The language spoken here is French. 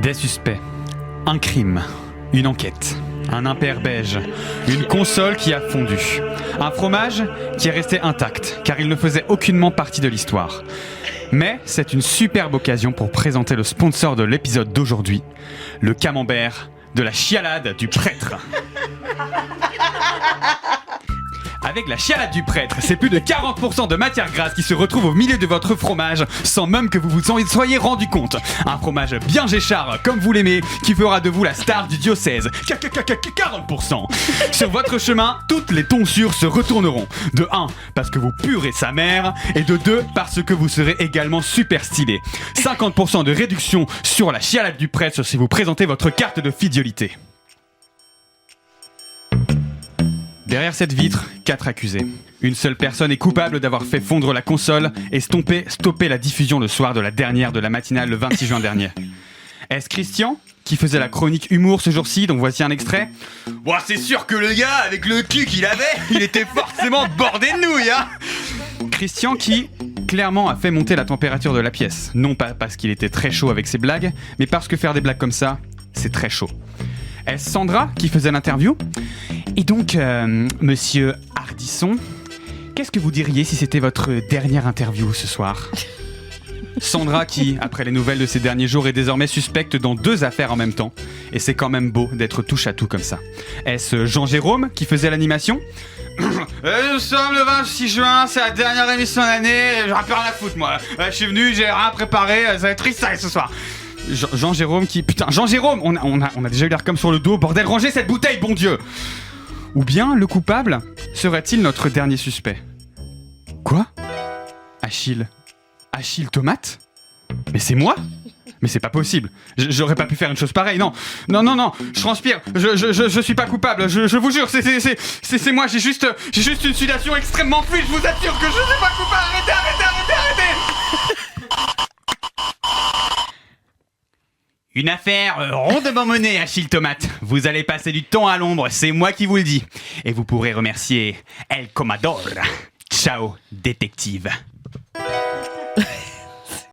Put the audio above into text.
Des suspects, un crime, une enquête, un impair beige, une console qui a fondu, un fromage qui est resté intact car il ne faisait aucunement partie de l'histoire. Mais c'est une superbe occasion pour présenter le sponsor de l'épisode d'aujourd'hui, le camembert de la chialade du prêtre. Avec la chialade du prêtre, c'est plus de 40% de matière grasse qui se retrouve au milieu de votre fromage sans même que vous vous en soyez rendu compte. Un fromage bien géchard, comme vous l'aimez, qui fera de vous la star du diocèse. 40%. Sur votre chemin, toutes les tonsures se retourneront. De 1, parce que vous purez sa mère, et de 2, parce que vous serez également super stylé. 50% de réduction sur la chialade du prêtre si vous présentez votre carte de fidélité. Derrière cette vitre, 4 accusés. Une seule personne est coupable d'avoir fait fondre la console et stopper la diffusion le soir de la dernière de la matinale le 26 juin dernier. Est-ce Christian, qui faisait la chronique humour ce jour-ci, dont voici un extrait ? Bon, c'est sûr que le gars, avec le cul qu'il avait, il était forcément bordé de nouilles, hein ! Christian qui, clairement, a fait monter la température de la pièce. Non pas parce qu'il était très chaud avec ses blagues, mais parce que faire des blagues comme ça, c'est très chaud. Est-ce Sandra qui faisait l'interview ? Et donc, monsieur Hardisson, qu'est-ce que vous diriez si c'était votre dernière interview ce soir ? Sandra qui, après les nouvelles de ces derniers jours, est désormais suspecte dans 2 affaires en même temps. Et c'est quand même beau d'être touche à tout comme ça. Est-ce Jean-Jérôme qui faisait l'animation ? Nous sommes le 26 juin, c'est la dernière émission de l'année, j'en ai plus rien à foutre moi. Je suis venu, j'ai rien préparé, ça va être triste ce soir. Jean-Jérôme qui... Putain, Jean-Jérôme, on a déjà eu l'air comme sur le dos, bordel, rangez cette bouteille, bon Dieu ! Ou bien, le coupable serait-il notre dernier suspect ? Quoi ? Achille Tomate ? Mais c'est moi ? Mais c'est pas possible. J'aurais pas pu faire une chose pareille, non, je transpire, je suis pas coupable, je vous jure, c'est moi, j'ai juste une sudation extrêmement fluide, je vous assure que je suis pas coupable, arrêtez. Une affaire rondement menée, Achille Tomate. Vous allez passer du temps à l'ombre, c'est moi qui vous le dis. Et vous pourrez remercier El Comador. Ciao, détective.